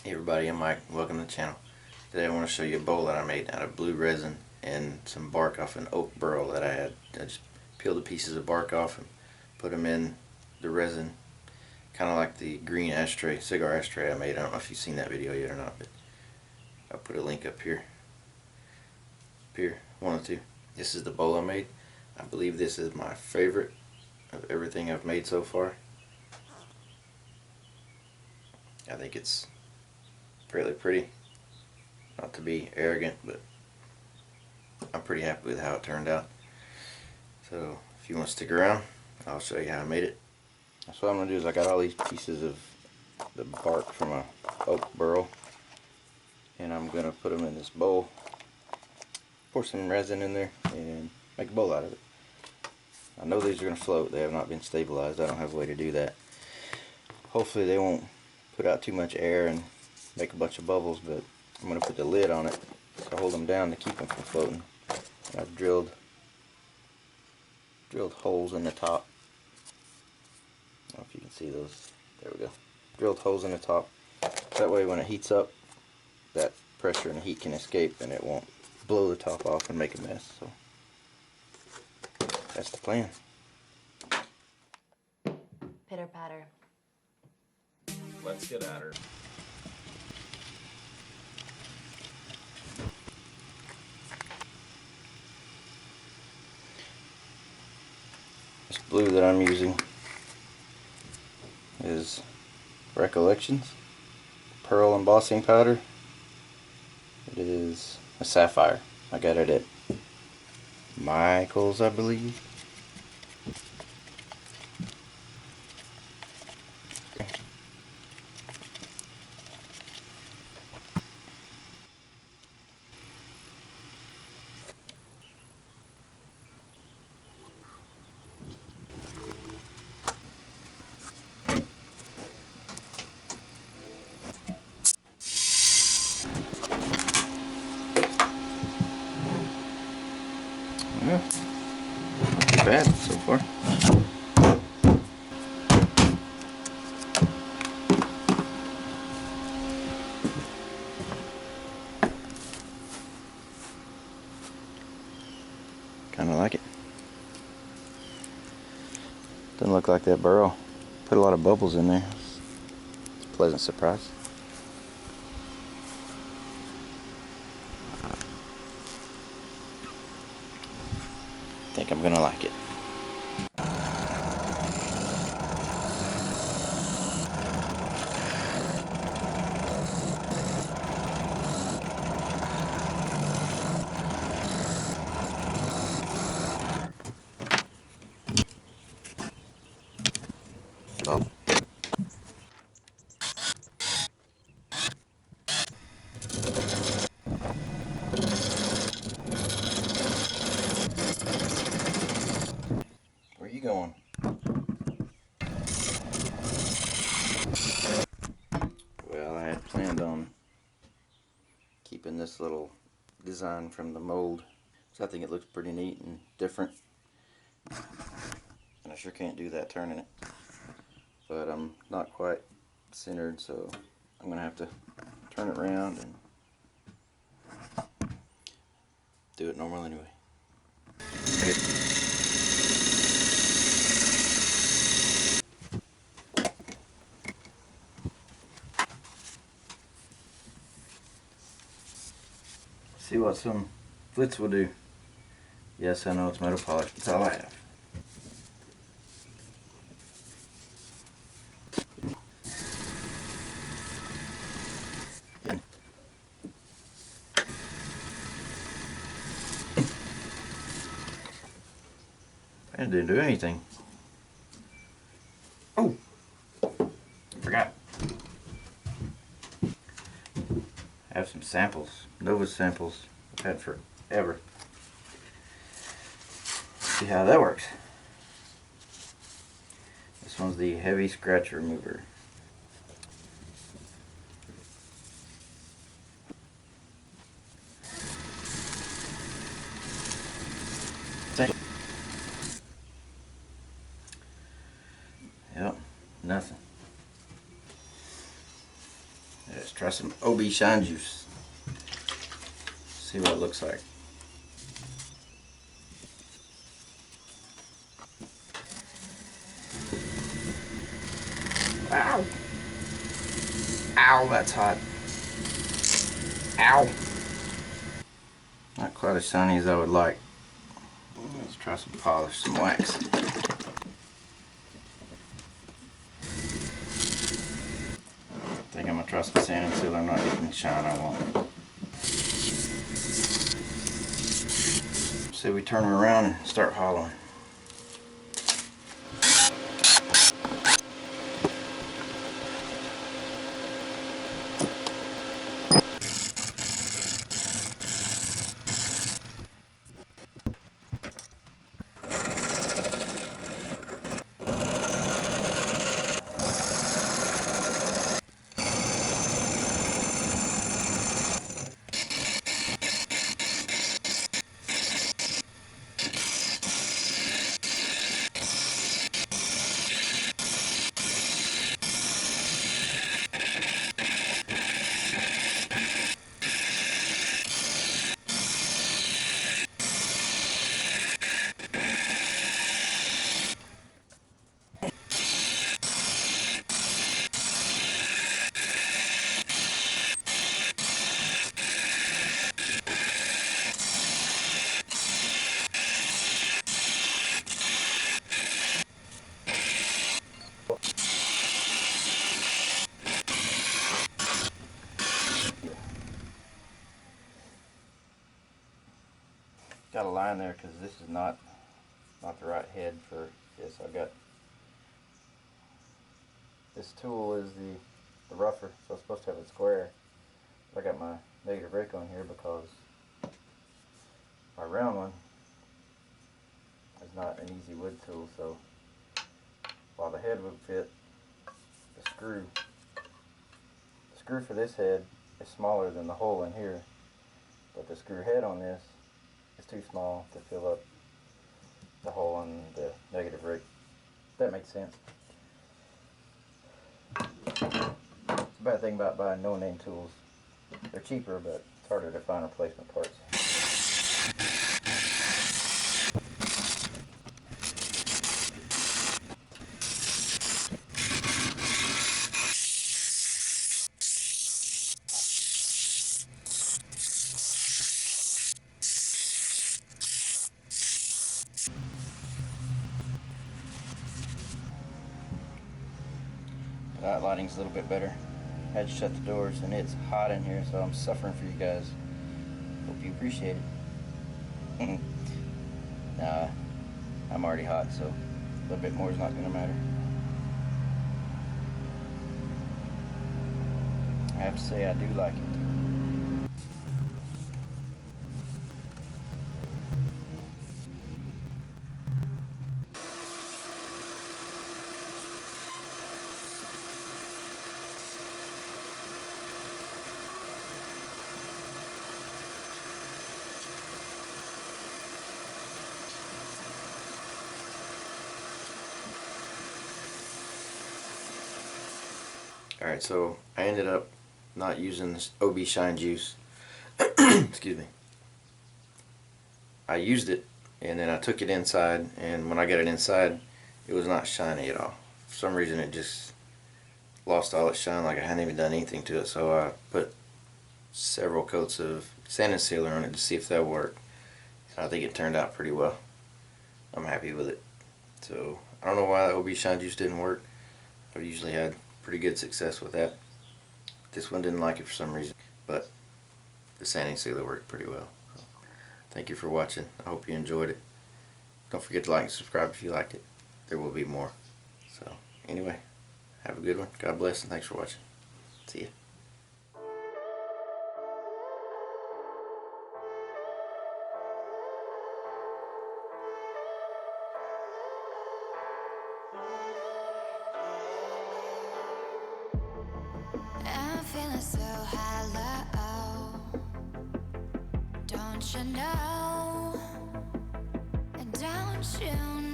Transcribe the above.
Hey everybody, I'm Mike. Welcome to the channel. Today I want to show you a bowl that I made out of blue resin and some bark off an oak burl that I had. I just peeled the pieces of bark off and put them in the resin, kind of like the green ashtray, cigar ashtray I made. I don't know if you've seen that video yet or not, but I'll put a link up here. Up here, one or two. This is the bowl I made. I believe this is my favorite of everything I've made so far. I think it's fairly pretty. Not to be arrogant, but I'm pretty happy with how it turned out. So if you want to stick around, I'll show you how I made it. So what I'm going to do is I got all these pieces of the bark from a oak burl, and I'm going to put them in this bowl, pour some resin in there, and make a bowl out of it. I know these are going to float. They have not been stabilized. I don't have a way to do that. Hopefully they won't put out too much air and make a bunch of bubbles, but I'm going to put the lid on it to hold them down to keep them from floating. And I've drilled holes in the top. I don't know if you can see those. There we go. Drilled holes in the top. That way when it heats up, that pressure and heat can escape and it won't blow the top off and make a mess. So that's the plan. Pitter patter. Let's get at her. This blue that I'm using is Recollections Pearl embossing powder. It is a sapphire. I got it at Michael's, I believe. Yeah, not too bad so far. Kinda like it. Doesn't look like that burl. Put a lot of bubbles in there. It's a pleasant surprise. I think I'm gonna like it. Oh. Where are you going? Well, I had planned on keeping this little design from the mold, so I think it looks pretty neat and different. And I sure can't do that turning it. But I'm not quite centered, so I'm going to have to turn it around and do it normal anyway. See what some flits will do. Yes, I know it's metal polish. That's all I have. I didn't do anything. Oh! Forgot. I have some samples. Nova samples I've had forever. See how that works. This one's the heavy scratch remover. Yep, nothing. Let's try some OB shine juice. See what it looks like. Ow! Ow, that's hot. Ow! Not quite as shiny as I would like. Let's try some polish, some wax. I think I'm gonna try some sand and seal. I'm not getting the shine I want. So we turn her around and start hollowing. Got a line there because this is not the right head for this. I got this tool is the rougher, so it's supposed to have it square. I got my negative rake on here because my round one is not an easy wood tool. So while the head would fit, the screw for this head is smaller than the hole in here, but the screw head on this is too small to fill up the hole on the negative rake. That makes sense. The bad thing about buying no-name tools, they're cheaper, but it's harder to find replacement parts. That lighting's a little bit better. I had to shut the doors and it's hot in here, so I'm suffering for you guys. Hope you appreciate it. Nah, I'm already hot, so a little bit more is not going to matter. I have to say I do like it. Alright, so I ended up not using this OB shine juice. Excuse me. I used it and then I took it inside, and when I got it inside it was not shiny at all. For some reason it just lost all its shine, like I hadn't even done anything to it. So I put several coats of sand and sealer on it to see if that worked. I think it turned out pretty well. I'm happy with it. So I don't know why the OB shine juice didn't work. I've usually had pretty good success with that. This one didn't like it for some reason, but the sanding sealer worked pretty well. So, thank you for watching. I hope you enjoyed it. Don't forget to like and subscribe if you liked it. There will be more. So anyway, have a good one. God bless and thanks for watching. See ya. I'm feeling so hollow. Don't you know? Don't you know?